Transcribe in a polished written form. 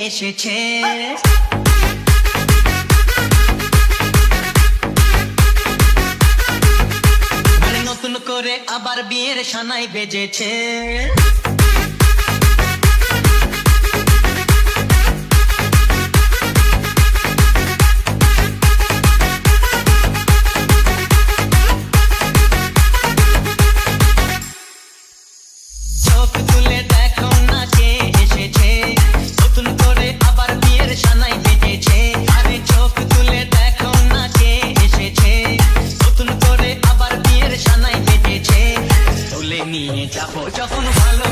এসেছে। আরে নতুন করে আবার বিয়ের সানাই বেজেছে। চোখ তুলে দেখো না কে এসেছে, নতুন করে আবার বিয়ের সানাই বেজেছে। আরে চোখ তুলে দেখো না কে এসেছে, নতুন করে আবার বিয়ের সানাই বেজেছে। তুলে নিয়ে যাবো যখন ভালো